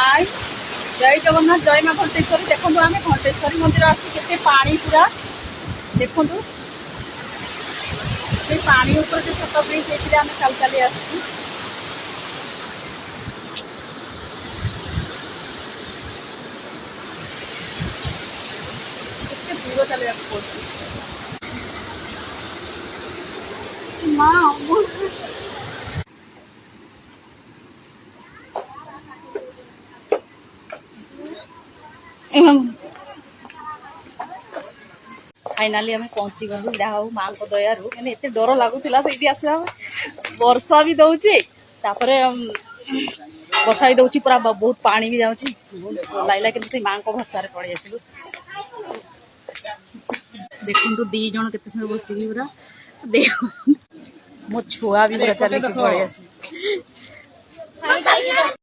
हाय जय जगन्नाथ जय माँ घंटेश्वरी। देखो आम घंटेश्वरी मंदिर आते पानी पूरा देखु से पानी ऊपर जो छत ब्रिज होती आम चल चली आसू दूर चलिया फाइनाली आम पहुँची गलु जहाँ हूँ माँ को दयारू मैंने एत डर लगुला से आसवा वर्षा भी दौचे वर्षा भी दौची पूरा बहुत पानी भी जाऊँगी लगला कि माँ को भरसा पड़े आसलु देखु दी जन के बसिकी पूरा देख मो छुआ भी पूरा चलिए पड़े आस